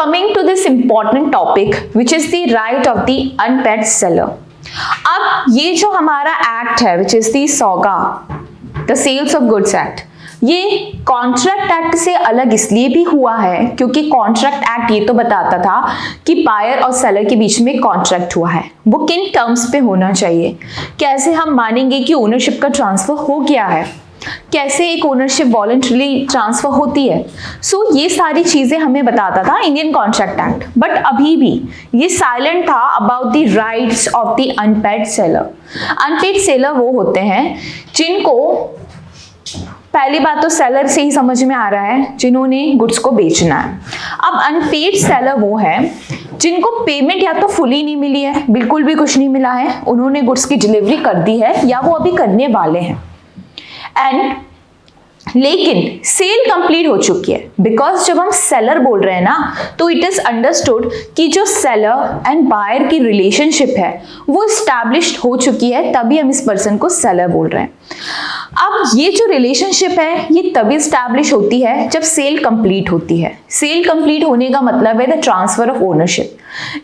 coming to this important topic, which is the right of the unpaid seller. अब ये जो हमारा act है, which is the SOGA, the Sales of Goods Act, ये contract act से अलग इसलिए भी हुआ है क्योंकि कॉन्ट्रैक्ट एक्ट ये तो बताता था कि बायर और सेलर के बीच में कॉन्ट्रैक्ट हुआ है, वो किन टर्म्स पे होना चाहिए, कैसे हम मानेंगे कि ओनरशिप का ट्रांसफर हो गया है, कैसे एक ओनरशिप वॉलंटरीली ट्रांसफर होती है। सो ये सारी चीजें हमें बताता था इंडियन कॉन्ट्रैक्ट एक्ट। बट अभी भी ये साइलेंट था about the rights of the unpaid seller. Unpaid seller वो होते हैं जिनको, पहली बात तो सेलर से ही समझ में आ रहा है, जिन्होंने गुड्स को बेचना है। अब अनपेड सेलर वो है जिनको पेमेंट या तो फुली नहीं मिली है, बिल्कुल भी कुछ नहीं मिला है, उन्होंने गुड्स की डिलीवरी कर दी है या वो अभी करने वाले हैं, एंड लेकिन सेल कंप्लीट हो चुकी है। बिकॉज जब हम सेलर बोल रहे हैं ना, तो इट इज अंडरस्टूड कि जो सेलर एंड बायर की रिलेशनशिप है वो इस्टेब्लिश्ड हो चुकी है, तभी हम इस पर्सन को सेलर बोल रहे हैं। अब ये जो रिलेशनशिप है ये तभी इस्टेब्लिश होती है जब सेल कंप्लीट होती है। सेल कंप्लीट होने का मतलब है the transfer of ownership.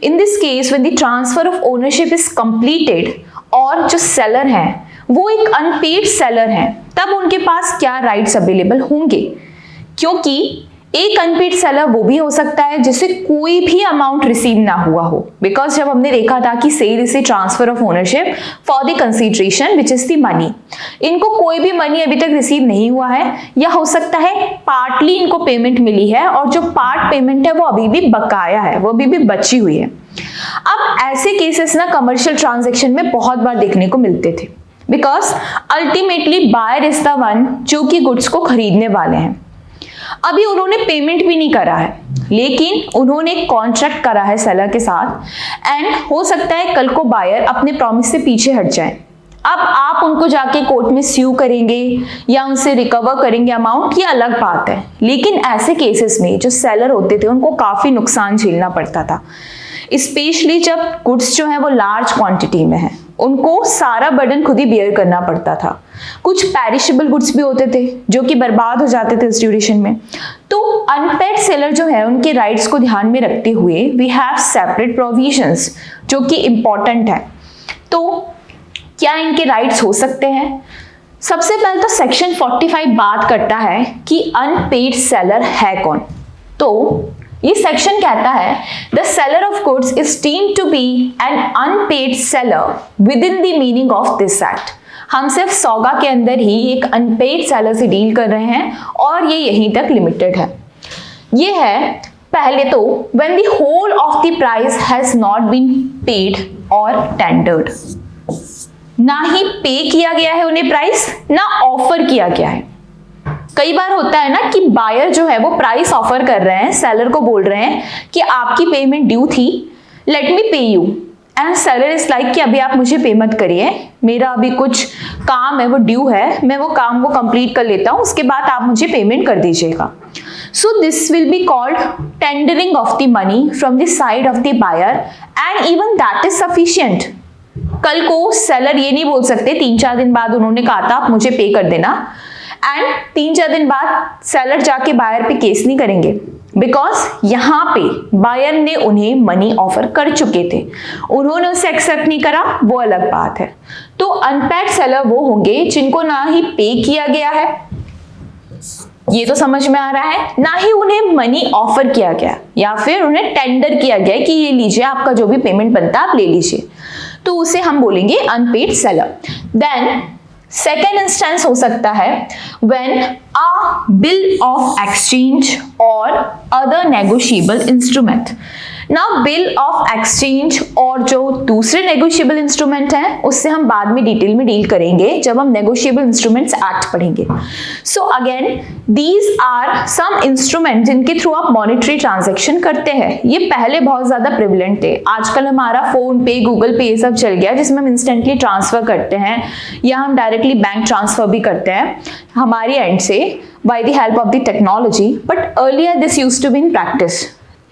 In this case when the transfer of ownership is completed और जो सेलर है वो एक अनपेड सेलर है, तब उनके पास क्या राइट्स अवेलेबल होंगे, क्योंकि एक अनपेड सेलर वो भी हो सकता है जिसे कोई भी अमाउंट रिसीव ना हुआ हो। बिकॉज जब हमने देखा था कि sale is a transfer of ownership for the consideration which is the money, इनको कोई भी मनी अभी तक रिसीव नहीं हुआ है, या हो सकता है पार्टली इनको पेमेंट मिली है और जो पार्ट पेमेंट है वो अभी भी बकाया है, वो अभी भी बची हुई है। अब ऐसे केसेस ना कमर्शियल ट्रांजेक्शन में बहुत बार देखने को मिलते थे, because ultimately buyer is the one जो कि गुड्स को खरीदने वाले हैं। अभी उन्होंने पेमेंट भी नहीं करा है, लेकिन उन्होंने कॉन्ट्रैक्ट करा है सेलर के साथ, एंड हो सकता है कल को बायर अपने प्रॉमिस से पीछे हट जाए। अब आप उनको जाके कोर्ट में स्यू करेंगे या उनसे रिकवर करेंगे अमाउंट, ये अलग बात है। लेकिन ऐसे केसेस में जो सेलर होते थे उनको काफी नुकसान झेलना पड़ता था, स्पेशली जब गुड्स जो है वो लार्ज क्वांटिटी में है, उनको सारा बर्डन खुद ही बियर करना पड़ता था। कुछ पैरिशेबल गुड्स भी होते थे जो कि बर्बाद हो जाते थे इस ड्यूरेशन में। तो अनपेड सेलर जो है उनके राइट्स को ध्यान में रखते हुए वी हैव सेपरेट प्रोविजंस जो कि इंपॉर्टेंट है। तो क्या इनके राइट्स हो सकते हैं? सबसे पहले तो सेक्शन 45 बात करता है कि अनपेड सेलर है कौन। तो ये सेक्शन कहता है the seller of goods is deemed to be an unpaid seller within the meaning of this act. हम सिर्फ सौगा के अंदर ही एक अनपेड सेलर से डील कर रहे हैं और ये यहीं तक लिमिटेड है। ये है पहले तो when the whole of the price has not been paid और टेंडर्ड, ना ही पे किया गया है उन्हें प्राइस, ना ऑफर किया गया है। कई बार होता है ना कि बायर जो है वो प्राइस ऑफर कर रहे हैं, सेलर को बोल रहे हैं कि आपकी पेमेंट ड्यू थी, लेट मी पे you, and seller is like कि अभी आप मुझे पे मत करिए, मेरा अभी कुछ काम है वो ड्यू है, मैं वो काम को कंप्लीट कर लेता हूं, उसके बाद आप मुझे पेमेंट कर दीजिएगा। So this will be called tendering of the money from the side of the buyer, and even that is sufficient. कल को सेलर ये नहीं बोल सकते 3-4 दिन बाद उन्होंने कहा था आप मुझे पे कर देना, एंड 3-4 दिन बाद सेलर जाके बायर पे केस नहीं करेंगे, बिकॉज यहाँ पे बायर ने उन्हें मनी ऑफर कर चुके थे, उन्होंने उसे एक्सेप्ट नहीं करा, वो अलग बात है। तो अनपेड सेलर वो होंगे जिनको ना ही पे किया गया है, ये तो समझ में आ रहा है, ना ही उन्हें मनी ऑफर किया गया या फिर उन्हें टेंडर किया गया कि ये लीजिए आपका जो भी पेमेंट बनता है आप ले लीजिए, तो उसे हम बोलेंगे unpaid seller. Then second instance हो सकता है when a bill of exchange और other negotiable instrument. Now bill of exchange और जो दूसरे नेगोशिएबल इंस्ट्रूमेंट हैं उससे हम बाद में डिटेल में डील करेंगे जब हम नेगोशिएबल इंस्ट्रूमेंट्स एक्ट पढ़ेंगे। So again these are some instrument जिनके थ्रू आप मॉनेटरी ट्रांजैक्शन करते हैं। ये पहले बहुत ज्यादा प्रिविलेंट थे, आजकल हमारा फोन पे, गूगल पे ये सब चल गया जिसमें हम इंस्टेंटली ट्रांसफर करते हैं या हम डायरेक्टली बैंक ट्रांसफर भी करते हैं हमारी एंड से by the help of the technology, but earlier this used to be in practice.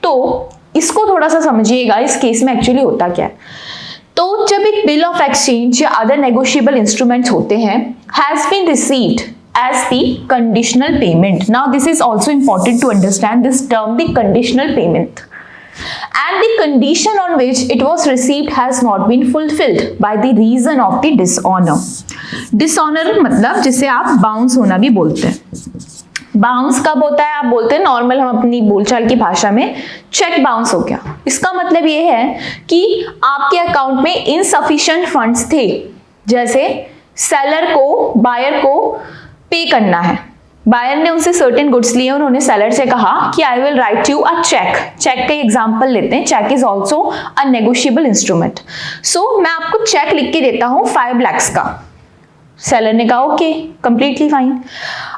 तो इसको थोड़ा सा समझिएगा, इस केस में एक्चुअली होता क्या है। तो जब एक बिल ऑफ एक्सचेंज या अदर नेगोशिएबल इंस्ट्रूमेंट्स होते हैं has been received as the conditional payment. Now this is also important to understand this term, the conditional payment. and the condition on which it was received has not been fulfilled by the reason of the dishonor. Dishonor मतलब जिसे आप bounce होना भी बोलते हैं। Bounce कब होता है? आप बोलते हैं नॉर्मल, हम अपनी बोलचाल की भाषा में चेक बाउंस हो गया। इसका मतलब ये है कि आपके अकाउंट में इनसफिशिएंट फंड्स थे, जैसे सेलर को बायर को पे करना है, बायर ने उनसे सर्टेन गुड्स लिए, उन्होंने सेलर से कहा कि I will write you a cheque. Cheque का एग्जांपल लेते हैं, cheque is also a negotiable instrument. So मैं आपको चेक लिख के देता हूं 5 lakhs का। सेलर ने कहा ओके, कंप्लीटली फाइन।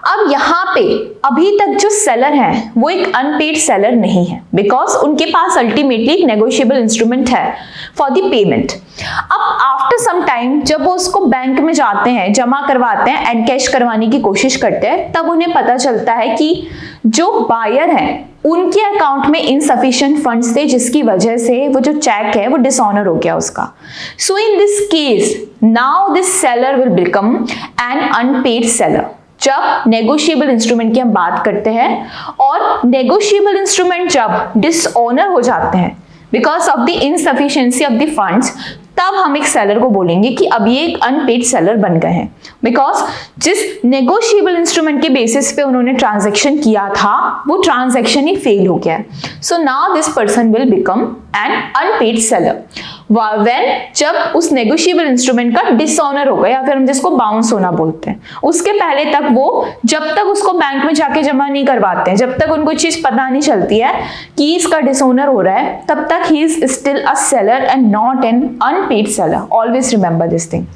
अब यहाँ पे अभी तक जो सेलर है वो एक अनपेड सेलर नहीं है, बिकॉज उनके पास अल्टीमेटली एक नेगोशिएबल इंस्ट्रूमेंट है फॉर द पेमेंट। अब आफ्टर सम टाइम जब वो उसको बैंक में जाते हैं, जमा करवाते हैं, एनकैश करवाने की कोशिश करते हैं, तब उन्हें पता चलता है कि जो बायर हैं उनके अकाउंट में इनसफिशिएंट फंड्स थे, जिसकी वजह से वो जो चेक है वो डिसऑनर हो गया उसका। So in this case now this seller will become an unpaid seller. जब नेगोशिएबल इंस्ट्रूमेंट की हम बात करते हैं और नेगोशिएबल इंस्ट्रूमेंट जब डिसऑनर हो जाते हैं because of the insufficiency of the funds, तब हम एक सेलर को बोलेंगे कि अब ये एक अनपेड सेलर बन गए हैं, बिकॉज जिस नेगोशिएबल इंस्ट्रूमेंट के बेसिस पे उन्होंने ट्रांजैक्शन किया था वो ट्रांजैक्शन ही फेल हो गया है। So now this person will become an unpaid seller when जब उस नेगोशिएबल इंस्ट्रूमेंट का डिसऑनर होगा, या फिर हम जिसको बाउंस होना बोलते हैं। उसके पहले तक वो जब तक उसको बैंक में जाके जमा नहीं करवाते हैं, जब तक उनको चीज पता नहीं चलती है कि इसका डिसऑनर हो रहा है, तब तक ही is still a seller and not an unpaid seller. Always remember this thing.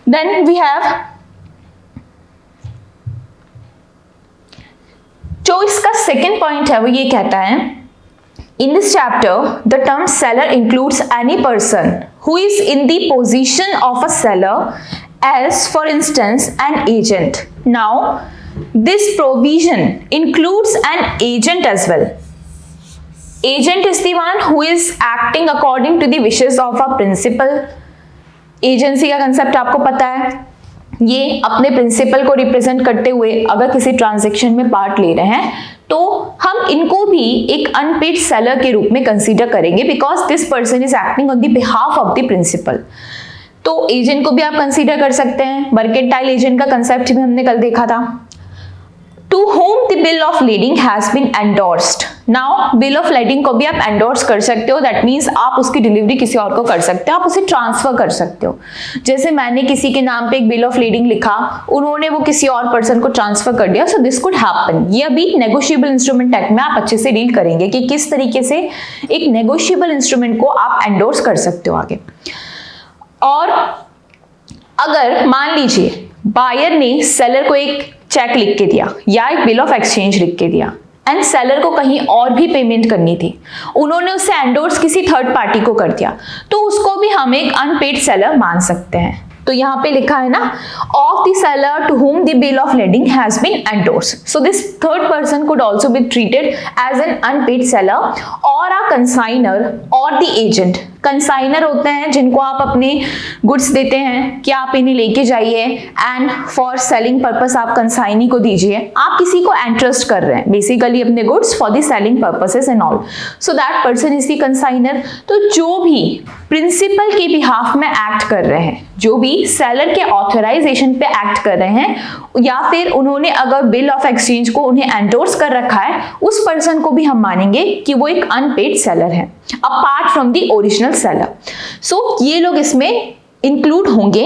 Then we have जो इसका सेकेंड पॉइंट है वो ये कहता है, in this chapter the term seller includes any person who is in the position of a seller, as for instance an agent. Now this provision includes an agent as well. Agent is the one who is acting according to the wishes of a principal. Agency का concept आपको पता है, ये अपने principal को represent करते हुए अगर किसी ट्रांजैक्शन में पार्ट ले रहे हैं तो हम इनको भी एक अनपेड सेलर के रूप में कंसीडर करेंगे, because this person is acting on the behalf of the principal. तो एजेंट को भी आप कंसीडर कर सकते हैं। मर्केंटाइल एजेंट का कंसेप्ट भी हमने कल देखा था। To whom the bill of lading has been endorsed. Now bill of lading को भी आप एंडोर्स कर सकते हो, दैट मीन्स आप उसकी डिलीवरी किसी और को कर सकते हो, आप उसे ट्रांसफर कर सकते हो। जैसे मैंने किसी के नाम पे एक बिल ऑफ लीडिंग लिखा, उन्होंने वो किसी और पर्सन को ट्रांसफर कर दिया, सो दिस कुड हैपन। ये अभी नेगोशिएबल इंस्ट्रूमेंट एक्ट में आप अच्छे से डील करेंगे कि किस तरीके से एक नेगोशिएबल इंस्ट्रूमेंट को आप एंडोर्स कर सकते हो आगे। और अगर मान लीजिए बायर ने सेलर को एक चेक लिख के दिया या एक बिल ऑफ एक्सचेंज लिख के दिया एंड सेलर को कहीं और भी पेमेंट करनी थी, उन्होंने उससे एंडोर्स किसी थर्ड पार्टी को कर दिया, तो उसको भी हम एक अनपेड सेलर मान सकते हैं। तो यहाँ पे लिखा है ना, of the seller to whom the bill of lading has been endorsed, so this third person could also be treated as an unpaid seller और अ कंसाइनर और द एजेंट। कंसाइनर होते हैं जिनको आप अपने गुड्स देते हैं कि आप इन्हें लेके जाइए एंड फॉर सेलिंग पर्पस आप कंसाइनी को दीजिए, आप किसी को एंट्रस्ट कर रहे हैं बेसिकली अपने goods for the selling purposes and all, so that person is the consignor. तो जो भी प्रिंसिपल के बिहाफ में एक्ट कर रहे हैं, जो भी सेलर के ऑथराइजेशन पे एक्ट कर रहे हैं, या फिर उन्होंने अगर बिल ऑफ एक्सचेंज को उन्हें एंडोर्स कर रखा है, उस पर्सन को भी हम मानेंगे कि वो एक अनपेड सेलर है apart from the original seller. So ये लोग इसमें इंक्लूड होंगे।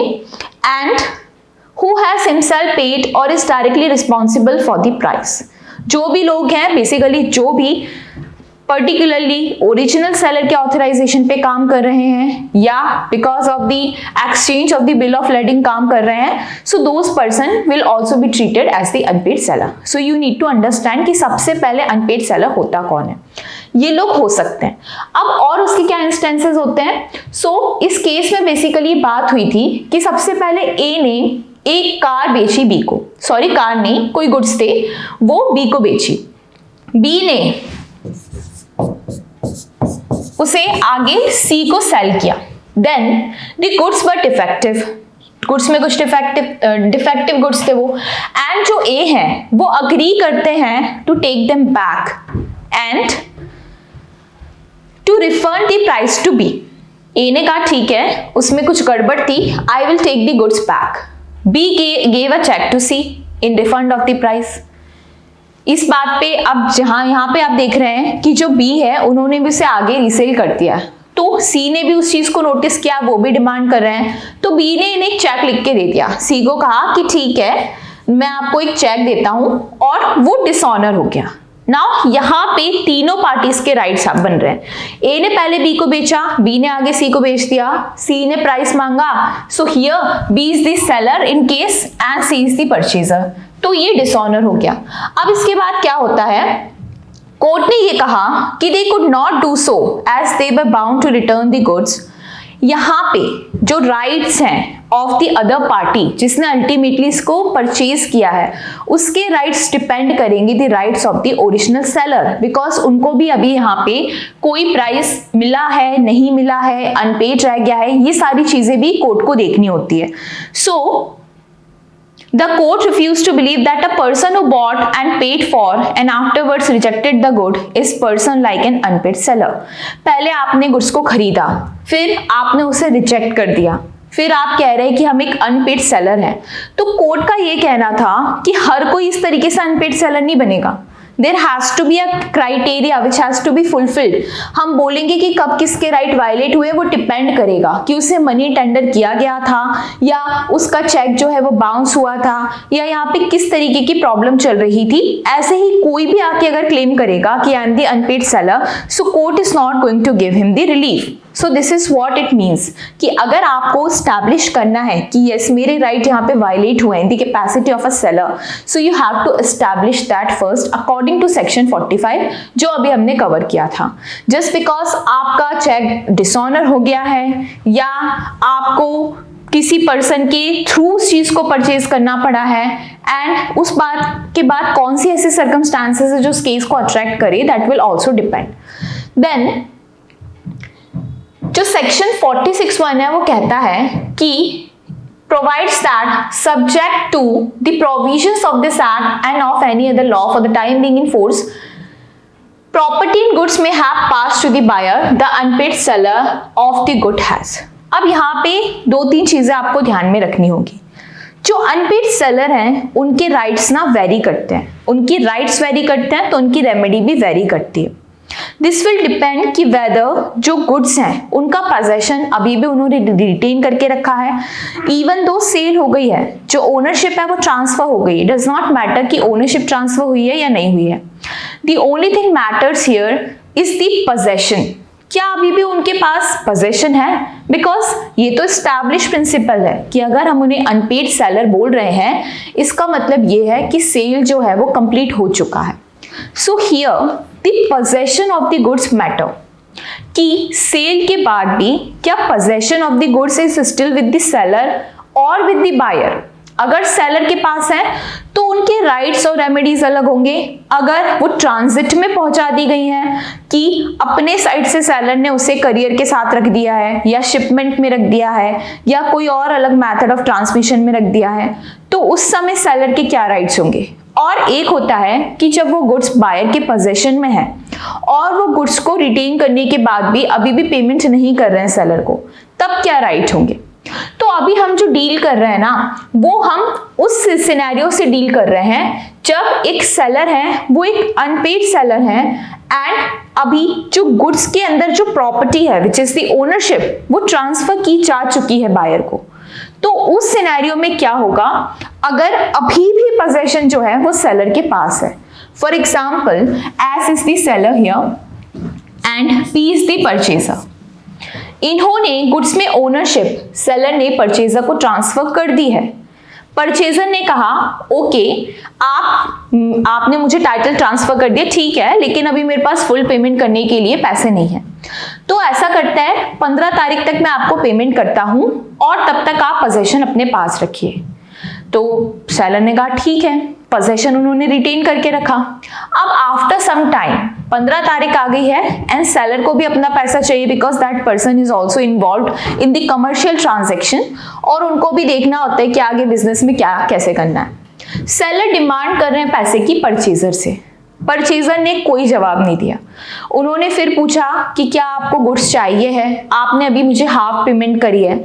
And who has himself paid और is directly responsible for the price. जो भी लोग हैं बेसिकली जो भी पर्टिकुलरली ओरिजिनल सेलर के ऑथराइजेशन पे काम कर रहे हैं या because of the exchange of the bill of lading काम कर रहे हैं, so those person will also be treated as the unpaid seller. So you need to understand कि सबसे पहले अनपेड सेलर होता कौन है। ये लोग हो सकते हैं। अब और उसके क्या इंस्टेंसेस होते हैं? सो इस केस में बेसिकली बात हुई थी कि सबसे पहले ए ने एक कार बेची बी को, सॉरी कार नहीं, कोई गुड्स थे वो बी को बेची, बी ने उसे आगे सी को सेल किया, then the goods were defective, goods में कुछ डिफेक्टिव गुड्स थे वो, एंड जो ए है वो अग्री करते हैं to take them back and refund the price to B. A ने कहा ठीक है, उसमें कुछ गड़बड़ थी, I will take the goods back. B gave a cheque to C in refund of the price. इस बात पे अब जहां यहाँ पे आप देख रहे हैं कि जो बी है उन्होंने भी उसे आगे रीसेल कर दिया, तो सी ने भी उस चीज को नोटिस किया, वो भी डिमांड कर रहे हैं, तो बी ने इन्हें एक चेक लिख के दे दिया। सी को कहा कि ठीक है, मैं आपको एक चेक देता हूं, और वो डिसऑनर हो गया। नाउ यहाँ पे तीनों पार्टीज के राइट्स अब बन रहे हैं। ए ने पहले बी को बेचा, बी ने आगे सी को बेच दिया, सी ने प्राइस मांगा, so here B is the seller in case and C is the purchaser, तो ये डिसऑनर हो गया। अब इसके बाद क्या होता है, कोर्ट ने ये कहा कि they could not do so as they were bound to return the goods. यहाँ पे जो राइट्स हैं ऑफ द अदर पार्टी जिसने अल्टीमेटली इसको परचेज किया है, उसके राइट्स डिपेंड करेंगे the rights of the original seller, because उनको भी अभी यहाँ पे कोई प्राइस मिला है, नहीं मिला है, अनपेड रह गया है, ये सारी चीजें भी कोर्ट को देखनी होती है। सो the court refused to believe that a person who bought and paid for and afterwards rejected the good is person like an unpaid seller। पहले आपने गुड्स को खरीदा, फिर आपने उसे रिजेक्ट कर दिया, फिर आप कह रहे हैं कि हम एक अनपेड सेलर हैं। तो कोर्ट का ये कहना था कि हर कोई इस तरीके से अनपेड सेलर नहीं बनेगा। There has to be a criteria which has to be fulfilled। हम बोलेंगे कि कब किसके राइट वायलेट हुए, वो डिपेंड करेगा कि उसे मनी टेंडर किया गया था, या उसका चेक जो है वो बाउंस हुआ था, या यहाँ पे किस तरीके की प्रॉब्लम चल रही थी। ऐसे ही कोई भी आके अगर क्लेम करेगा कि I am the unpaid seller, so court is not going to give him the relief. So this is what it means कि अगर आपको स्टैब्लिश करना है कि यस मेरे राइट यहाँ पे वायलेट हुए in the capacity of a seller, so you have to establish that first according to section 45 जो अभी हमने कवर किया था। जस्ट बिकॉज आपका चेक डिसऑनर हो गया है, या आपको किसी पर्सन के थ्रू उस चीज को परचेज करना पड़ा है, एंड उस बात के बाद कौन सी ऐसी सर्कमस्टांसेस है जो उस केस को अट्रैक्ट करे, that will also depend. Then जो सेक्शन 46(1) है वो कहता है कि provides that subject to the provisions of this act and of any other law for the time being in force, property and goods may have passed to the buyer the unpaid seller of the good has। अब यहाँ पे दो तीन चीजें आपको ध्यान में रखनी होगी। जो अनपेड सेलर हैं उनके राइट्स ना वेरी करते हैं, उनकी राइट्स वेरी करते हैं, तो उनकी रेमेडी भी वेरी करती है। दिस विल डिपेंड कि वेदर जो गुड्स हैं उनका पोजेशन अभी भी उन्होंने रिटेन करके रखा है, इवन दो सेल हो गई है, जो ओनरशिप है वो ट्रांसफर हो गई। डज नॉट मैटर कि ओनरशिप ट्रांसफर हुई है या नहीं हुई है। The only thing matters here is the possession. क्या अभी भी उनके पास पोजेशन है? बिकॉज ये तो एस्टैब्लिश प्रिंसिपल है कि अगर हम उन्हें अनपेड सेलर बोल रहे हैं, इसका मतलब ये है कि सेल जो है वो कंप्लीट हो चुका है। So here the possession of the goods matter, कि सेल के बाद भी क्या possession of the goods is still with the seller और विद द बायर। अगर सेलर के पास है तो उनके राइट्स और रेमेडीज अलग होंगे। अगर वो ट्रांजिट में पहुंचा दी गई हैं कि अपने साइड से सेलर ने उसे करियर के साथ रख दिया है, या शिपमेंट में रख दिया है, या कोई और अलग मेथड ऑफ ट्रांसमिशन में रख दिया है, तो उस समय सेलर के क्या राइट्स होंगे। और एक होता है कि जब वो गुड्स बायर के पोजेशन में है और वो गुड्स को रिटेन करने के बाद भी अभी भी पेमेंट नहीं कर रहे हैं सेलर को, तब क्या राइट होंगे। तो अभी हम जो डील कर रहे हैं ना, वो हम उस सिनेरियो से डील कर रहे हैं जब एक सेलर है वो एक अनपेड सेलर है, एंड अभी जो गुड्स के अंदर जो प्रॉपर्टी है विच इज द ओनरशिप वो ट्रांसफर की जा चुकी है बायर को। तो उस सिनेरियो में क्या होगा, अगर अभी भी पोजेशन जो है वो सेलर के पास है। For example, S is the seller here and P is the purchaser. इन्होंने गुड्स में ओनरशिप सेलर ने परचेजर को ट्रांसफर कर दी है। परचेजर ने कहा ओके, आपने मुझे टाइटल ट्रांसफर कर दिया, ठीक है, लेकिन अभी मेरे पास फुल पेमेंट करने के लिए पैसे नहीं है। तो ऐसा करता है 15 तारीख तक मैं आपको पेमेंट करता हूं और तब तक आप पोजेशन अपने पास रखिए। तो सेलर ने कहा ठीक है, पोजेशन उन्होंने रिटेन करके रखा। अब आफ्टर सम टाइम 15 तारीख आ गई है एंड सेलर को भी अपना पैसा चाहिए, because that person is also involve in the commercial transaction, और उनको भी देखना होता है कि आगे बिजनेस में क्या कैसे करना है। सेलर डिमांड कर रहे हैं पैसे की परचेजर से। परचेजर ने कोई जवाब नहीं दिया। उन्होंने फिर पूछा कि क्या आपको गुड्स चाहिए है, आपने अभी मुझे हाफ पेमेंट करी है।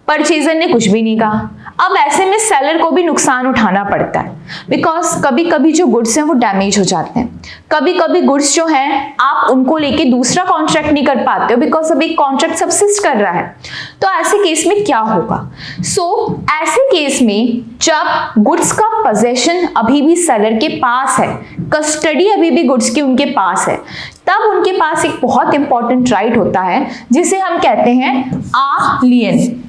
परचेजर ने कुछ भी नहीं कहा। अब ऐसे में सेलर को भी नुकसान उठाना पड़ता है, बिकॉज कभी कभी जो गुड्स हैं वो डैमेज हो जाते हैं, कभी कभी गुड्स जो हैं आप उनको लेके दूसरा कॉन्ट्रैक्ट नहीं कर पाते हो बिकॉज अभी कॉन्ट्रैक्ट सब्सिस्ट कर रहा है। तो ऐसे केस में क्या होगा? ऐसे केस में जब गुड्स का पोजेशन अभी भी सेलर के पास है, कस्टडी अभी भी गुड्स की उनके पास है, तब उनके पास एक बहुत इंपॉर्टेंट राइट होता है जिसे हम कहते हैं आ लियन,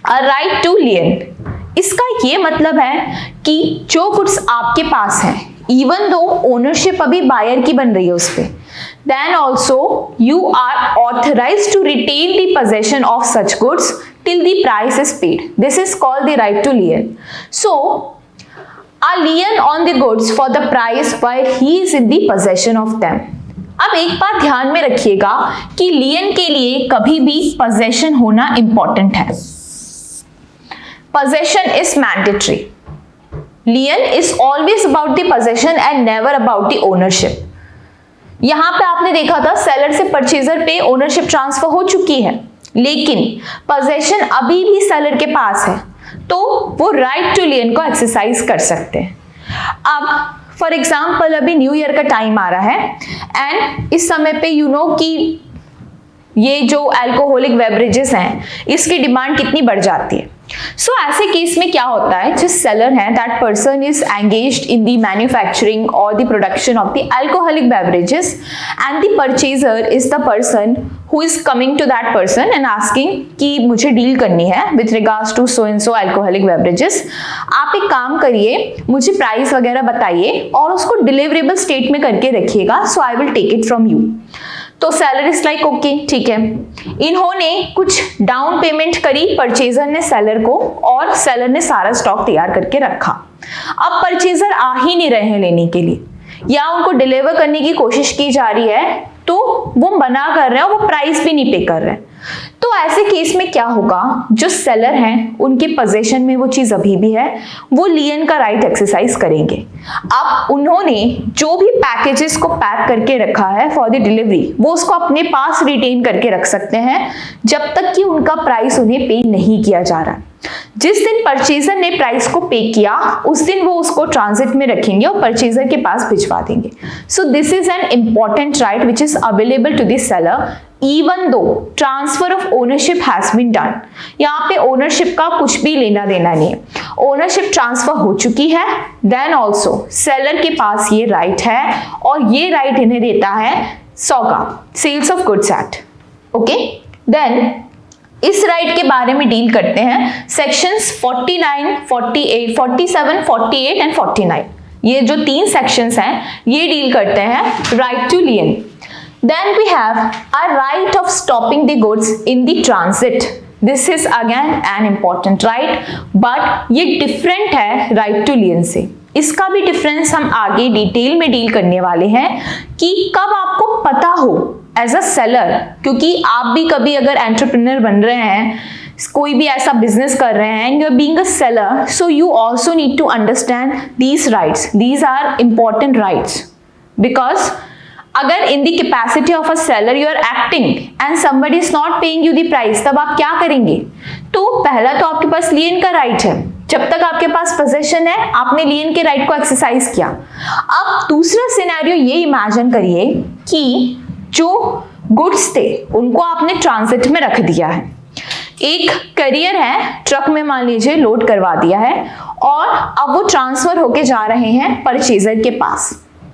अ राइट टू लियन। इसका ये मतलब है कि जो गुड्स आपके पास है, इवन दो ओनरशिप अभी बायर की बन रही है उस पे, then also you are authorised to retain the possession of such goods till the price is paid. This is called the right to lien. So a lien on the goods for the price while he is in the possession of them. अब एक बात ध्यान में रखिएगा कि लियन के लिए कभी भी पोजेशन होना इंपॉर्टेंट है। Possession is mandatory. Lien is always about the possession and never about the ownership. यहां पे आपने देखा था सेलर से परचेजर पे ओनरशिप ट्रांसफर हो चुकी है, लेकिन पोजेशन अभी भी सेलर के पास है, तो वो राइट टू लियन को एक्सरसाइज कर सकते हैं। अब फॉर एग्जाम्पल अभी न्यू ईयर का टाइम आ रहा है एंड इस समय पे यू नो कि ये जो अल्कोहलिक बेवरेजेस हैं इसकी डिमांड कितनी बढ़ जाती है। ऐसे केस में क्या होता है, जिस सेलर है that person is engaged in the manufacturing और the production of the alcoholic beverages and the purchaser is the person who is coming to that person and asking कि मुझे डील करनी है with regards to so and so alcoholic beverages. आप एक काम करिए, मुझे प्राइस वगैरह बताइए और उसको डिलीवरेबल स्टेट में करके रखिएगा, so I will take it from you. तो सेलर इज लाइक ओके ठीक है। इन्होंने कुछ डाउन पेमेंट करी परचेजर ने सेलर को, और सेलर ने सारा स्टॉक तैयार करके रखा। अब परचेजर आ ही नहीं रहे हैं लेने के लिए, या उनको डिलीवर करने की कोशिश की जा रही है तो वो मना कर रहे हैं, वो प्राइस भी नहीं पे कर रहे हैं। तो ऐसे केस में क्या होगा, जो सेलर हैं उनके पोजीशन में वो चीज अभी भी है, वो लियन का राइट एक्सरसाइज करेंगे। अब उन्होंने जो भी पैकेजेस को पैक करके रखा है फॉर द डिलीवरी, वो उसको अपने पास रिटेन करके रख सकते हैं जब तक कि उनका प्राइस उन्हें पे नहीं किया जा रहा। जिस दिन परचेजर ने प्राइस को पे किया उस दिन वो उसको ट्रांजिट में रखेंगे और परचेजर के पास भिजवा देंगे। So this is an important right which is available to the seller even though transfer of ownership has been done। यहाँ पे ओनरशिप का कुछ भी लेना देना नहीं है, ओनरशिप ट्रांसफर हो चुकी है, देन ऑल्सो सेलर के पास ये राइट है और ये राइट इन्हें देता है SOGA, sales of goods act. Okay, then इस राइट के बारे में डील करते हैं सेक्शंस 49, 48, 47, 48 एंड 49। ये जो 3 सेक्शंस हैं ये डील करते हैं right to lien. Then we have a right of stopping the goods in the transit. This is again an important right, but ये different है right to lien से। इसका भी डिफरेंस हम आगे डिटेल में डील करने वाले हैं कि कब आपको पता हो एज अ सेलर, क्योंकि आप भी कभी अगर एंटरप्रेन्योर बन रहे हैं, कोई भी ऐसा बिजनेस कर रहे हैं, you are being a seller, so you also need to understand these rights. These are important rights because अगर in the capacity of a seller you are acting and somebody is not paying you the price, तब आप क्या करेंगे? तो पहला तो आपके पास लियन का राइट है, जब तक आपके पास पोजीशन है आपने लियन के राइट को एक्सरसाइज किया। अब दूसरा सिनेरियो ये इमेजिन करिए कि जो गुड्स थे उनको आपने ट्रांजिट में रख दिया है, एक करियर है, ट्रक में मान लीजिए लोड करवा दिया है और अब वो ट्रांसफर होके जा रहे हैं परचेजर के पास,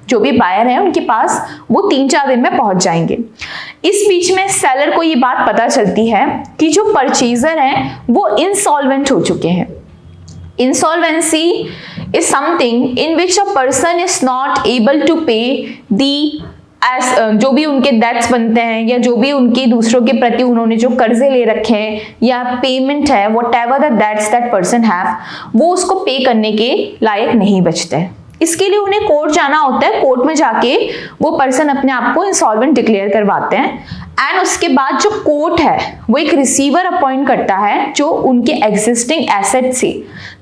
जो भी बायर है उनके पास वो 3-4 दिन में पहुंच जाएंगे। इस बीच में सेलर को ये बात पता चलती है कि जो परचेजर हैं वो इंसॉल्वेंट हो चुके हैं। Insolvency is something in which a person is not able to pay the जो भी उनके डेट्स बनते हैं या जो भी उनके दूसरों के प्रति उन्होंने जो कर्जे ले रखे हैं या पेमेंट है, whatever the debts that person have, वो उसको पे करने के लायक नहीं बचते हैं। इसके लिए उन्हें कोर्ट जाना होता है, कोर्ट में जाके वो पर्सन अपने आप को इंसॉल्वेंट डिक्लेयर करवाते हैं एंड उसके बाद जो कोर्ट है वो एक रिसीवर अपॉइंट करता है जो उनके एग्जिस्टिंग एसेट से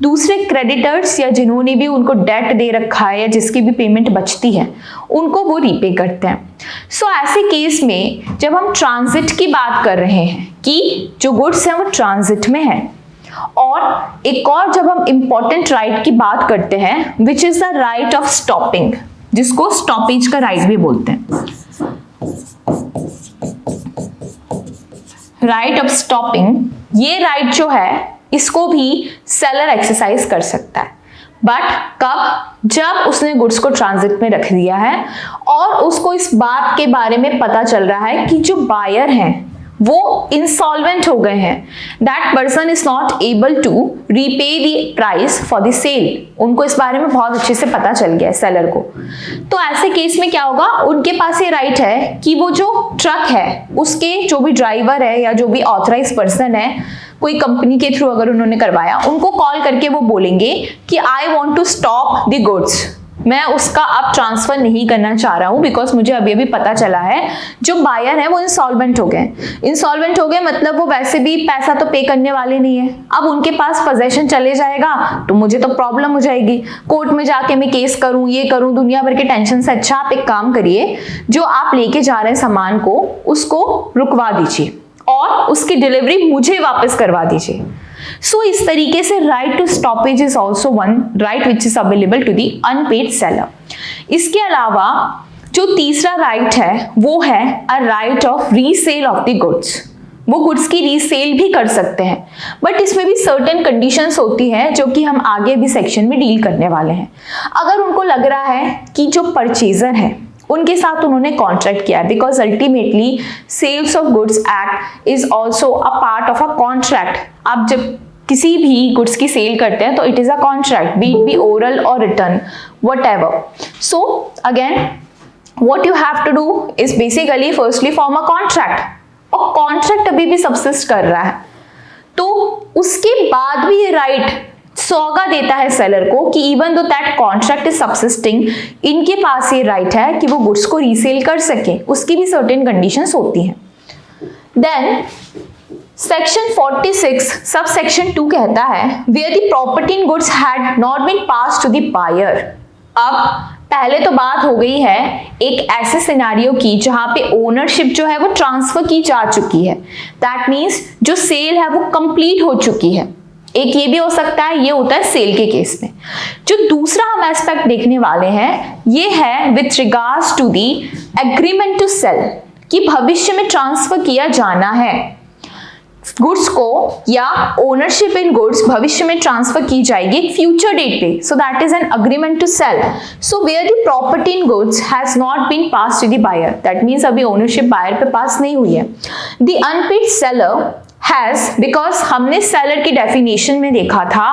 दूसरे क्रेडिटर्स या जिन्होंने भी उनको डेट दे रखा है या जिसकी भी पेमेंट बचती है उनको वो रीपे करते हैं। सो ऐसे केस में जब हम ट्रांजिट की बात कर रहे हैं कि जो गुड्स हैं वो ट्रांजिट में है, और एक और जब हम इंपॉर्टेंट राइट की बात करते हैं which is the right of stopping, जिसको स्टॉपेज का राइट भी बोलते हैं। राइट ऑफ स्टॉपिंग, ये राइट जो है इसको भी सेलर एक्सरसाइज कर सकता है, बट कब? जब उसने गुड्स को ट्रांजिट में रख दिया है और उसको इस बात के बारे में पता चल रहा है कि जो बायर हैं वो इंसॉल्वेंट हो गए हैं, that person is not able to repay the price for the sale. उनको इस बारे में बहुत अच्छे से पता चल गया है सेलर को। तो ऐसे केस में क्या होगा, उनके पास ये राइट है कि वो जो ट्रक है उसके जो भी ड्राइवर है या जो भी ऑथराइज पर्सन है, कोई कंपनी के थ्रू अगर उन्होंने करवाया, उनको कॉल करके वो बोलेंगे कि I want to stop the goods, मैं उसका अब ट्रांसफर नहीं करना चाह रहा हूं बिकॉज मुझे अभी अभी पता चला है जो बायर है वो इंसॉल्वेंट हो गए। इंसॉल्वेंट हो गए मतलब वो वैसे भी पैसा तो पे करने वाले नहीं है, अब उनके पास पोजेशन चले जाएगा तो मुझे तो प्रॉब्लम हो जाएगी, कोर्ट में जाके मैं केस करूं, ये करूं, दुनिया भर के टेंशन से अच्छा आप एक काम करिए, जो आप लेके जा रहे हैं सामान को उसको रुकवा दीजिए और उसकी डिलीवरी मुझे वापस करवा दीजिए। सो इस तरीके से right to stoppage is also one right which is available to the unpaid seller. इसके अलावा जो तीसरा राइट है वो है a right of resale of the goods. वो गुड्स की रीसेल भी कर सकते हैं, बट इसमें भी सर्टेन कंडीशंस होती हैं जो कि हम आगे भी सेक्शन में डील करने वाले हैं। अगर उनको लग रहा है कि जो परचेजर है उनके साथ उन्होंने कॉन्ट्रैक्ट किया है, because ultimately sales of goods act is also a part of a contract. आप जब किसी भी गुड्स की सेल करते हैं तो it is a contract, be it be oral और written, whatever. So again what you have to do is basically firstly form a contract, और कॉन्ट्रैक्ट अभी भी सबसिस्ट कर रहा है तो उसके बाद भी ये राइट सौगा देता है सेलर को कि even though that contract is subsisting, इनके पास ये राइट है कि वो गुड्स को रीसेल कर सके, उसकी भी सर्टेन कंडीशंस होती हैं। देन सेक्शन 46 सब सेक्शन 2 कहता है where the property in goods had not been pass to the buyer. अब पहले तो बात हो गई है एक ऐसे सिनेरियो की जहां पे ओनरशिप जो है वो ट्रांसफर की जा चुकी है, दैट मींस जो सेल है वो कंप्लीट हो चुकी है। एक ये भी हो सकता है, ये होता है सेल के केस में। जो दूसरा हम एस्पेक्ट देखने वाले हैं ये है with regards to the agreement to sale, कि भविष्य में ट्रांसफर किया जाना है गुड्स को या ओनरशिप इन गुड्स भविष्य में ट्रांसफर की जाएगी एक फ्यूचर डेट पे। So that is an agreement to sell. So where the property in goods has not been pass to the buyer, that means अभी ओनरशिप बायर पे पास नहीं हुई है। The unpaid seller has, because हमने seller की definition में देखा था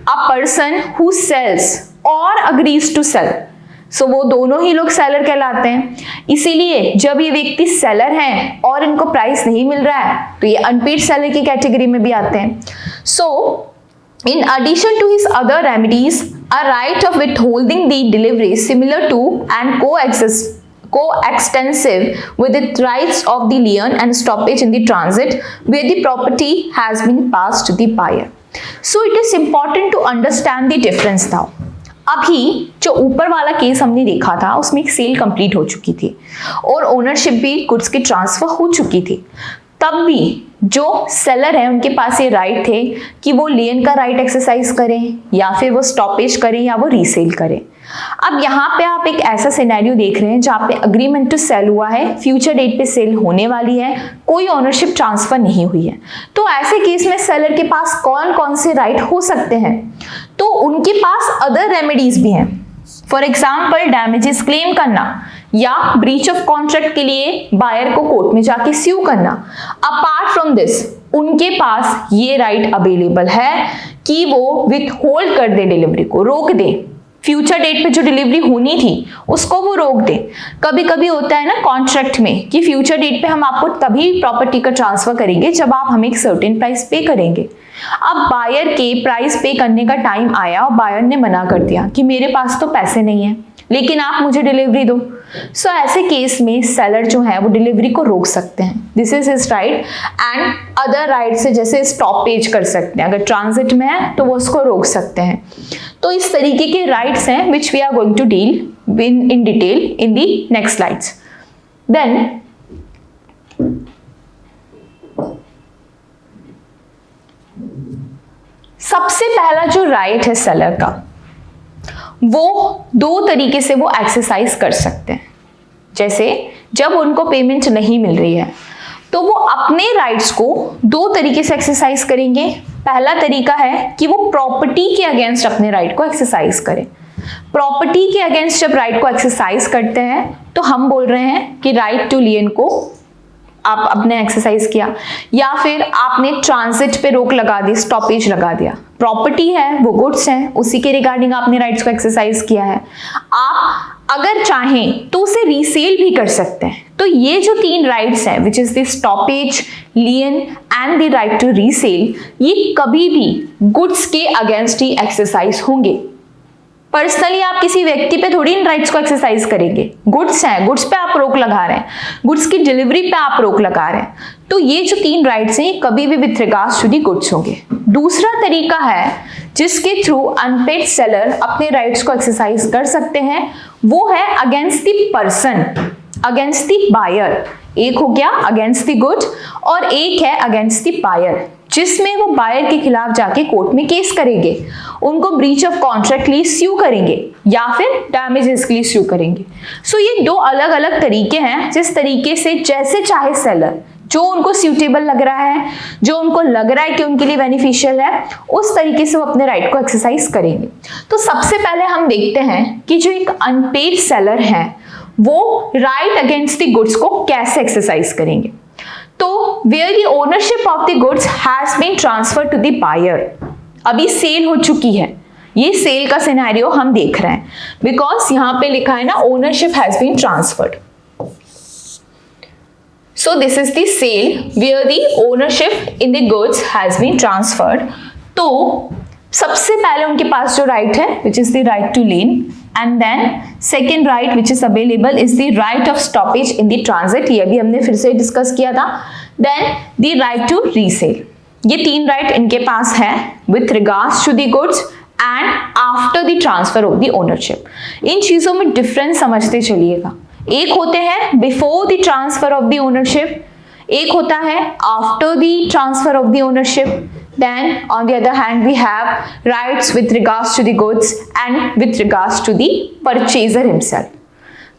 अ पर्सन हु सेल्स और अग्रीज टू सेल, सो वो दोनों ही लोग सेलर कहलाते हैं। इसीलिए जब ये व्यक्ति सेलर हैं और इनको प्राइस नहीं मिल रहा है तो ये अनपेड सेलर की कैटेगरी में भी आते हैं। सो in addition to his other remedies, a right of withholding the delivery similar to and coextensive with the rights of the lien and stoppage in the transit where the property has been passed to the buyer. So it is important to understand the difference now. अभी जो ऊपर वाला case हमने देखा था उसमें एक cell complete हो चुकी थी और ओनरशिप भी गुड्स की ट्रांसफर हो चुकी थी, तब भी जो सेलर है उनके पास ये राइट थे कि वो लियन का राइट एक्सरसाइज करें या फिर वो स्टॉपेज करें या वो रीसेल करें। अब यहाँ पे आप एक ऐसा सिनेरियो देख रहे हैं जहाँ पे अग्रीमेंट टू सेल हुआ है, फ्यूचर डेट पे सेल होने वाली है, कोई ओनरशिप ट्रांसफर नहीं हुई है। तो ऐसे केस में सेलर के पास कौन कौन से राइट हो सकते हैं? तो उनके पास अदर रेमेडीज भी हैं। फॉर एग्जाम्पल डैमेजेस क्लेम करना या ब्रीच ऑफ कॉन्ट्रैक्ट के लिए बायर को कोर्ट में जाके स्यू करना। अपार्ट फ्रॉम दिस उनके पास ये राइट अवेलेबल है कि वो विथ होल्ड कर दे, डिलीवरी को रोक दे, फ्यूचर डेट पे जो डिलीवरी होनी थी उसको वो रोक दे। कभी कभी होता है ना कॉन्ट्रैक्ट में कि फ्यूचर डेट पे हम आपको तभी प्रॉपर्टी का ट्रांसफर करेंगे जब आप हमें एक सर्टेन प्राइस पे करेंगे। अब बायर के प्राइस पे करने का टाइम आया और बायर ने मना कर दिया कि मेरे पास तो पैसे नहीं है लेकिन आप मुझे डिलीवरी दो। सो ऐसे केस में सेलर जो है वो डिलीवरी को रोक सकते हैं। This is his right. And other right से जैसे स्टॉपेज कर सकते हैं, अगर ट्रांजिट में है तो वो उसको रोक सकते हैं। तो इस तरीके के राइट्स हैं which we are going to deal in detail in the next slides. Then सबसे पहला जो राइट है सेलर का, वो दो तरीके से वो एक्सरसाइज कर सकते हैं। जैसे जब उनको पेमेंट नहीं मिल रही है तो वो अपने राइट्स को दो तरीके से एक्सरसाइज करेंगे। पहला तरीका है कि वो प्रॉपर्टी के अगेंस्ट अपने राइट को एक्सरसाइज करें। प्रॉपर्टी के अगेंस्ट जब राइट को एक्सरसाइज करते हैं तो हम बोल रहे हैं कि राइट टू लियन को आप अपने एक्सरसाइज किया, या फिर आपने ट्रांजिट पे रोक लगा दी, स्टॉपेज लगा दिया। प्रॉपर्टी है, वो गुड्स हैं, उसी के रिगार्डिंग आपने राइट्स को एक्सरसाइज किया है। आप अगर चाहें तो उसे रीसेल भी कर सकते हैं। तो ये जो तीन राइट्स हैं which is the stoppage, lien and the right to resale, ये कभी भी गुड्स के अगेंस्ट ही एक्सरसाइज होंगे। पर्सनली आप किसी व्यक्ति पे थोड़ी इन राइट्स को एक्सरसाइज करेंगे। गुड्स हैं, गुड्स पे आप रोक लगा रहे हैं, गुड्स की डिलीवरी पे आप रोक लगा रहे हैं। तो ये जो तीन राइट्स हैं कभी भी with regards to the goods होंगे। दूसरा तरीका है जिसके थ्रू अनपेड सेलर अपने राइट्स को एक्सरसाइज कर सकते हैं, वो है against the person, against the buyer. एक हो गया अगेंस्ट द गुड और एक है अगेंस्ट द बायर, जिसमें वो बायर के खिलाफ जाके कोर्ट में केस करेंगे, उनको ब्रीच ऑफ कॉन्ट्रैक्ट के लिए स्यू करेंगे या फिर डैमेजेस के लिए स्यू करेंगे। सो ये दो अलग अलग तरीके हैं जिस तरीके से जैसे चाहे सेलर जो उनको सूटेबल लग रहा है, जो उनको लग रहा है कि उनके लिए बेनिफिशियल है, उस तरीके से वो अपने राइट को एक्सरसाइज करेंगे। तो सबसे पहले हम देखते हैं कि जो एक अनपेड सेलर है वो राइट अगेंस्ट द गुड्स को कैसे एक्सरसाइज करेंगे। तो where the ownership of the goods has been transfer to the buyer, अभी सेल हो चुकी है, ये सेल का सिनेरियो हम देख रहे हैं बिकॉज यहां पे लिखा है ना ownership has been transferred. So this is the sale where the ownership in the goods has been transferred. तो सबसे पहले उनके पास जो राइट है which is the right to lien, and then second right which is available is the right of stoppage in the transit, ये भी हमने फिर से डिस्कस किया था। Then the right to resale, ये तीन राइट इनके पास है with regards to the goods and after the transfer of the ownership। इन चीजों में डिफरेंस समझते चलिएगा। एक होते हैं before the transfer of the ownership, एक होता है after the transfer of the ownership. Then on the other hand we have rights with regards to the goods and with regards to the purchaser himself.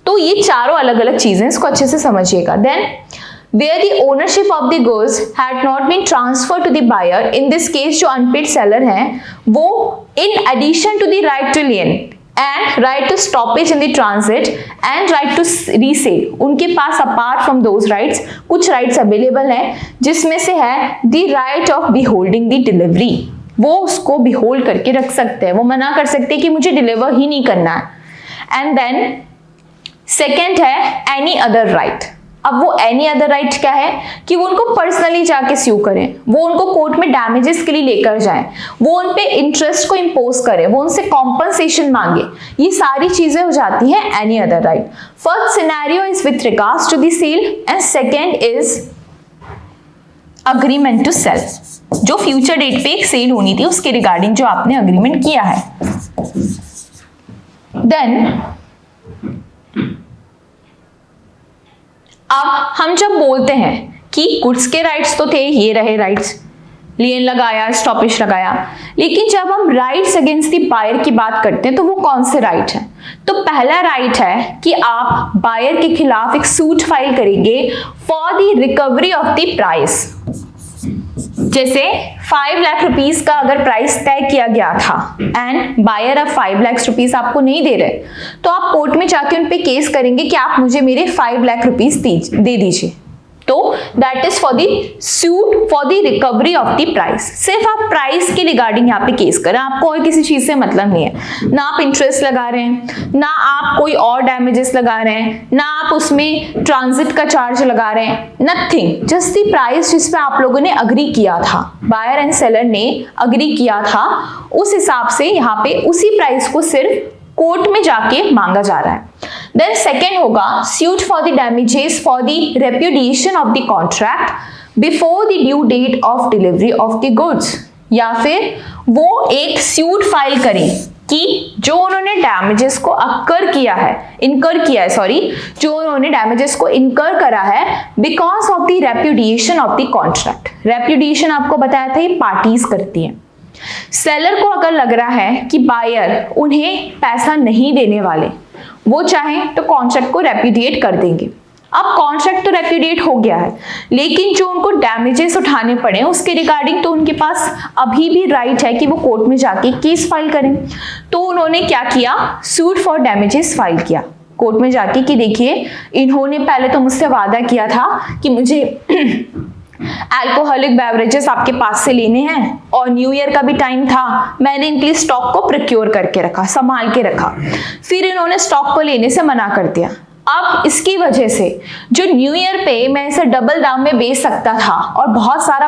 तो ये चारों अलग अलग चीजें, इसको अच्छे से समझिएगा। Then where the ownership of the goods had not been transferred to the buyer, in this case जो unpaid seller हैं वो in addition to the right to lien and right to stoppage in the transit and right to resale, उनके पास apart from those rights कुछ rights available हैं, जिसमें से है the right of beholding the delivery, वो उसको behold करके रख सकते हैं, वो मना कर सकते हैं कि मुझे deliver ही नहीं करना है। and then second है any other right। अब वो एनी अदर राइट क्या है कि वो उनको पर्सनली जाके स्यू करें, वो उनको कोर्ट में डैमेजेस के लिए लेकर जाएं, वो उन पे इंटरेस्ट को इंपोज करें, वो उनसे कॉम्पनसेशन मांगे, ये सारी चीजें हो जाती हैं any other right. First scenario is with regards to the sale and second is agreement to sell, जो फ्यूचर डेट पे एक सेल होनी थी उसके रिगार्डिंग जो आपने अग्रीमेंट किया है। देन अब हम जब बोलते हैं कि गुड्स के राइट्स तो थे, ये रहे राइट्स, लियन लगाया, स्टॉपेज लगाया, लेकिन जब हम राइट्स अगेंस्ट द बायर की बात करते हैं तो वो कौन से राइट हैं? तो पहला राइट है कि आप बायर के खिलाफ एक सूट फाइल करेंगे for the recovery of the price. जैसे 5 लाख रुपीस का अगर प्राइस तय किया गया था एंड बायर अब 5 लाख रुपीस आपको नहीं दे रहे, तो आप कोर्ट में जाके उन पे केस करेंगे कि आप मुझे मेरे 5 लाख रुपीस दे दीजिए। तो that is for the suit for the recovery of the price. सिर्फ आप प्राइस के रिगार्डिंग यहाँ पे केस करें, आपको और किसी चीज से मतलब नहीं है, ना आप इंटरेस्ट लगा रहे हैं, ना आप कोई और डैमेजेस लगा रहे हैं, ना आप उसमें ट्रांजिट का चार्ज लगा रहे हैं, नथिंग, जस्ट द प्राइस जिस पे आप लोगों ने अग्री किया था, बायर एंड सेलर ने अग्री किया था, उस हिसाब से यहाँ पे उसी प्राइस को सिर्फ कोर्ट में जाके मांगा जा रहा है। देन सेकेंड होगा suit for the damages for the repudiation of the contract before the due date of delivery of the goods, या फिर वो एक सूट फाइल करें कि जो उन्होंने डैमेजेस को इनकर किया है, जो उन्होंने डैमेजेस को इनकर करा है because of the repudiation of the contract. Repudiation आपको बताया था ये पार्टीज करती हैं। सेलर को अगर लग रहा है कि बायर उन्हें पैसा नहीं देने वाले, वो चाहें तो कॉन्ट्रैक्ट को रेप्यूडिएट कर देंगे। अब कॉन्ट्रैक्ट तो रेप्यूडिएट हो गया है, लेकिन जो उनको डैमेजेस उठाने पड़े उसके रिगार्डिंग तो उनके पास अभी भी राइट है कि वो कोर्ट में जाके केस फाइल करें। तो उन्होंने क्या किया, सूट फॉर डैमेजेस फाइल किया कोर्ट में जाके कि देखिए इन्होंने पहले तो मुझसे वादा किया था कि मुझे अल्कोहलिक बेवरेजेस आपके पास से लेने हैं और न्यू ईयर का भी टाइम था, मैंने इनके लिए स्टॉक को प्रोक्योर करके रखा, संभाल के रखा, फिर इन्होंने स्टॉक को लेने से मना कर दिया। अब इसकी वजह से जो न्यू ईयर पे मैं इसे डबल दाम में बेच सकता था और बहुत सारा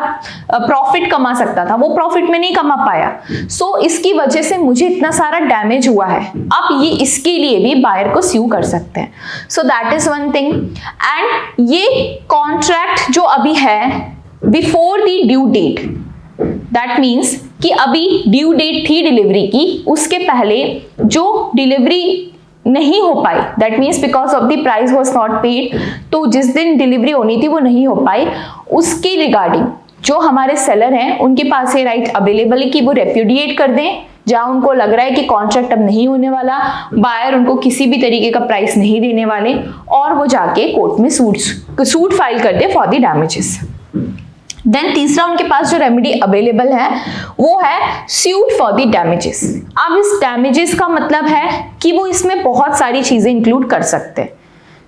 प्रॉफिट कमा सकता था, वो प्रॉफिट में नहीं कमा पाया, सो इसकी वजह से मुझे इतना सारा डैमेज हुआ है। अब ये इसके लिए भी बायर को स्यू कर सकते हैं। So that is one thing. And ये कॉन्ट्रैक्ट जो अभी है before the due date, that means कि अभी ड्यू डेट थी डिलीवरी की, उसके पहले जो डिलीवरी नहीं हो पाई, that means because of the price was not paid, तो जिस दिन डिलीवरी होनी थी वो नहीं हो पाई, उसके रिगार्डिंग जो हमारे सेलर हैं उनके पास ये राइट अवेलेबल है कि वो रेप्यूडिएट कर दें। जहां उनको लग रहा है कि कॉन्ट्रैक्ट अब नहीं होने वाला, बायर उनको किसी भी तरीके का प्राइस नहीं देने वाले, और वो जाके कोर्ट में सूट फाइल कर दे फॉर द डैमेजेस। देन तीसरा उनके पास जो रेमेडी अवेलेबल है वो है सूट फॉर द डैमेजेस। अब इस डैमेजेस का मतलब है कि वो इसमें बहुत सारी चीजें इंक्लूड कर सकते हैं,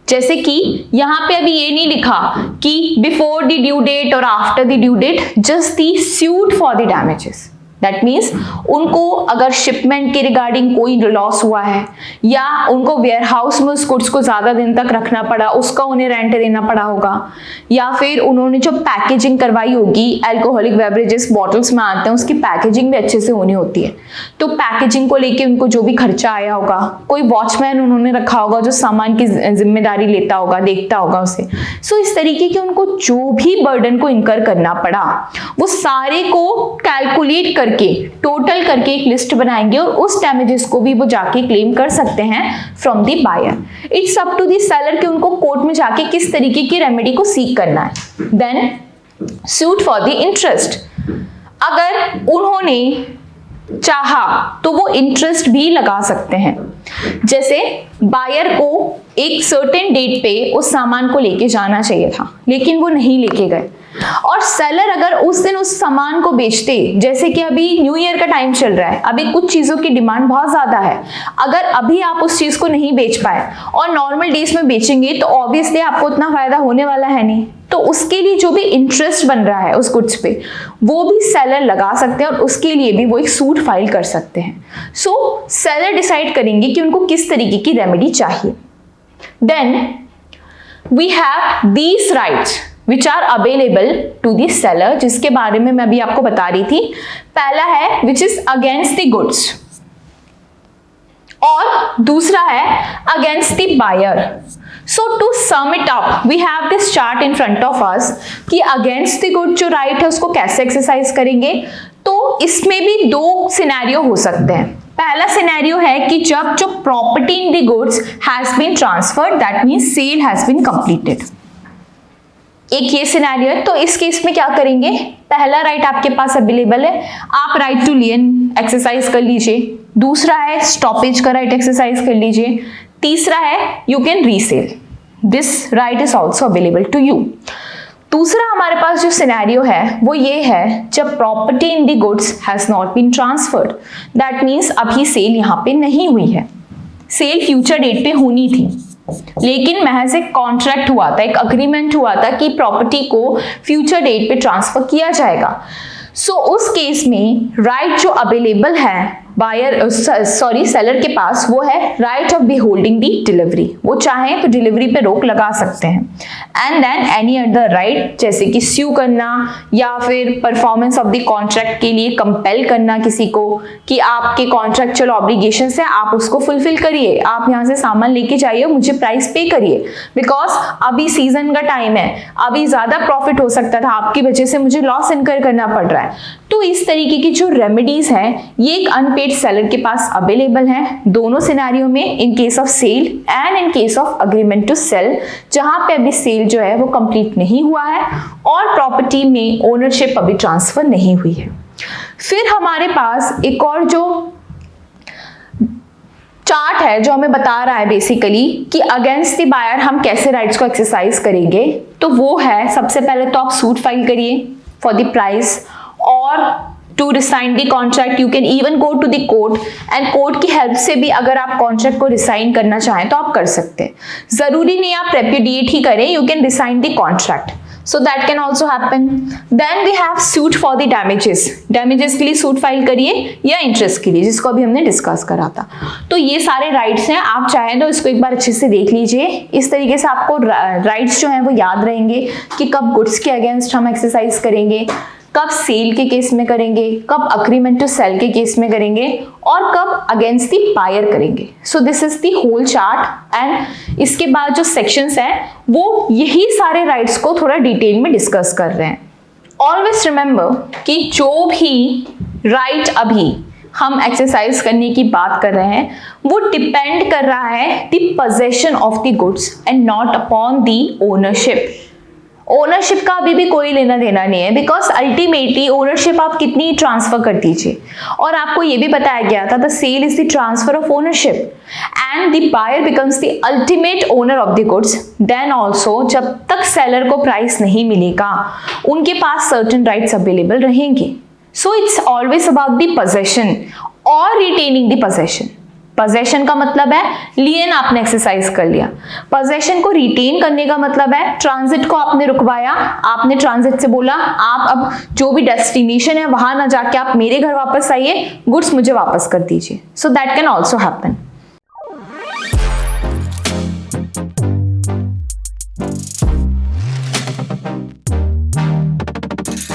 जैसे कि यहाँ पे अभी ये नहीं लिखा कि बिफोर द ड्यू डेट और after the due date, just the suit for the damages. That means उनको अगर शिपमेंट के रिगार्डिंग कोई लॉस हुआ है, या उनको वेयर हाउस में उस गुड्स को ज्यादा दिन तक रखना पड़ा, उसका उन्हें रेंट देना पड़ा होगा, या फिर उन्होंने जो पैकेजिंग करवाई होगी, अल्कोहलिक बेवरेजेस बॉटल्स में आते हैं उसकी पैकेजिंग भी अच्छे से होनी होती है, तो पैकेजिंग को लेके उनको जो भी खर्चा आया होगा, कोई वॉचमैन उन्होंने रखा होगा जो सामान की जिम्मेदारी लेता होगा, देखता होगा उसे, सो इस तरीके के उनको जो भी बर्डन को इनकर करना पड़ा वो सारे को कैलकुलेट करके टोटल करके एक लिस्ट बनाएंगे और उस डैमेजेस को भी वो जाके क्लेम कर सकते हैं from the buyer. It's up to the seller कि उनको कोर्ट में जाके किस तरीके की रेमेडी को सीक करना है। Then suit for the interest, अगर उन्होंने चाहा तो वो इंटरेस्ट भी लगा सकते हैं। जैसे बायर को एक सर्टेन डेट पे उस सामान को लेके जाना चाहिए था, लेकिन वो नहीं लेके गए, और सेलर अगर उस दिन उस सामान को बेचते, जैसे कि अभी न्यू ईयर का टाइम चल रहा है, अभी कुछ चीजों की डिमांड बहुत ज्यादा है, अगर अभी आप उस चीज को नहीं बेच पाए और नॉर्मल डेज में बेचेंगे तो ऑब्वियसली आपको उतना फायदा होने वाला है नहीं, तो उसके लिए जो भी इंटरेस्ट बन रहा है उस गुड्स पे वो भी सेलर लगा सकते हैं और उसके लिए भी वो एक सूट फाइल कर सकते हैं। सो सेलर डिसाइड करेंगे कि उनको किस तरीके की रेमेडी चाहिए। Then we have these rights which are available to the seller, जिसके बारे में मैं अभी आपको बता रही थी। पहला है which is against the goods, और दूसरा है against the buyer. So to sum it up, we have this chart in front of us कि अगेंस्ट द गुड जो राइट है उसको कैसे एक्सरसाइज करेंगे। तो इसमें भी दो सिनेरियो हो सकते हैं। पहला सिनेरियो है कि जब जो property in the goods has been transferred, that means sale has been completed, एक ये सिनेरियो है। तो इस केस में क्या करेंगे, पहला राइट आपके पास अवेलेबल है, आप राइट टू लियन एक्सरसाइज कर लीजिए, दूसरा है स्टॉपेज का राइट एक्सरसाइज कर लीजिए, तीसरा है you can resell, this right is also available to you. दूसरा हमारे पास जो सिनेरियो है वो ये है जब property in the goods has not been transferred, that means अभी सेल यहाँ पे नहीं हुई है, सेल फ्यूचर डेट पे होनी थी, लेकिन महज एक कॉन्ट्रैक्ट हुआ था, एक अग्रीमेंट हुआ था कि प्रॉपर्टी को फ्यूचर डेट पे ट्रांसफर किया जाएगा। सो उस केस में राइट जो अवेलेबल है बायर सेलर के पास, वो है right of beholding the delivery. वो चाहें तो डिलीवरी पे रोक लगा सकते हैं। And then any other right, जैसे कि स्यू करना या फिर परफॉर्मेंस ऑफ द कॉन्ट्रैक्ट के लिए कंपेल करना किसी को कि आपके कॉन्ट्रैक्चुअल ऑब्लिगेशन है, आप उसको फुलफिल करिए, आप यहाँ से सामान लेके जाइए, मुझे प्राइस पे करिए, बिकॉज अभी सीजन का टाइम है, अभी ज्यादा प्रॉफिट हो सकता था, आपकी वजह से मुझे लॉस इनकर करना पड़ रहा है। तो इस तरीके की जो रेमेडीज हैं ये एक अनपेड सेलर के पास अवेलेबल हैं दोनों सिनेरियो में, in case of sale and in case of agreement to sell, जहां पे अभी सेल जो है वो कंप्लीट नहीं हुआ है और प्रॉपर्टी में ओनरशिप अभी ट्रांसफर नहीं हुई है। फिर हमारे पास एक और जो चार्ट है जो हमें बता रहा है बेसिकली कि अगेंस्ट द बायर हम कैसे राइट्स को एक्सरसाइज करेंगे। तो वो है, सबसे पहले तो आप सूट फाइल करिए फॉर द प्राइस और to resign the contract. You can even go to the court and court की हेल्प से भी अगर आप कॉन्ट्रैक्ट को रिसाइन करना चाहें तो आप कर सकते हैं। जरूरी नहीं आप रेप्यूडिएट ही करें, you can resign the contract, so that can also happen. Then we have suit for the damages. damages के लिए सूट फाइल करिए या इंटरेस्ट के लिए, जिसको अभी हमने डिस्कस करा था। तो ये सारे राइट्स हैं, आप चाहें तो इसको एक बार अच्छे से देख लीजिए। इस तरीके से आपको राइट्स जो हैं वो याद रहेंगे कि कब गुड्स के अगेंस्ट हम एक्सरसाइज करेंगे, कब सेल के केस में करेंगे, कब अग्रीमेंट टू सेल के केस में करेंगे और कब अगेंस्ट द बायर करेंगे। So this is the whole chart and इसके बाद जो सेक्शंस हैं वो यही सारे राइट्स को थोड़ा डिटेल में डिस्कस कर रहे हैं। ऑलवेज रिमेंबर कि जो भी राइट अभी हम एक्सरसाइज करने की बात कर रहे हैं वो डिपेंड कर रहा है the possession of the goods and not upon the ownership. Ownership का अभी भी कोई लेना देना नहीं है, बिकॉज अल्टीमेटली ओनरशिप आप कितनी ट्रांसफर कर दीजिए। और आपको ये भी बताया गया था the sale is the transfer of ownership and the buyer becomes the ultimate owner of the goods. Then also जब तक सेलर को प्राइस नहीं मिलेगा उनके पास सर्टेन राइट्स अवेलेबल रहेंगे। So it's always about the possession और रिटेनिंग द पोजेशन। पोजेशन का मतलब है लियन आपने एक्सरसाइज कर लिया, पोजेशन को रिटेन करने का मतलब है ट्रांजिट को आपने रुकवाया, आपने ट्रांजिट से बोला आप अब जो भी डेस्टिनेशन है वहां ना जाके आप मेरे घर वापस आइए, गुड्स मुझे वापस कर दीजिए। So that can also happen.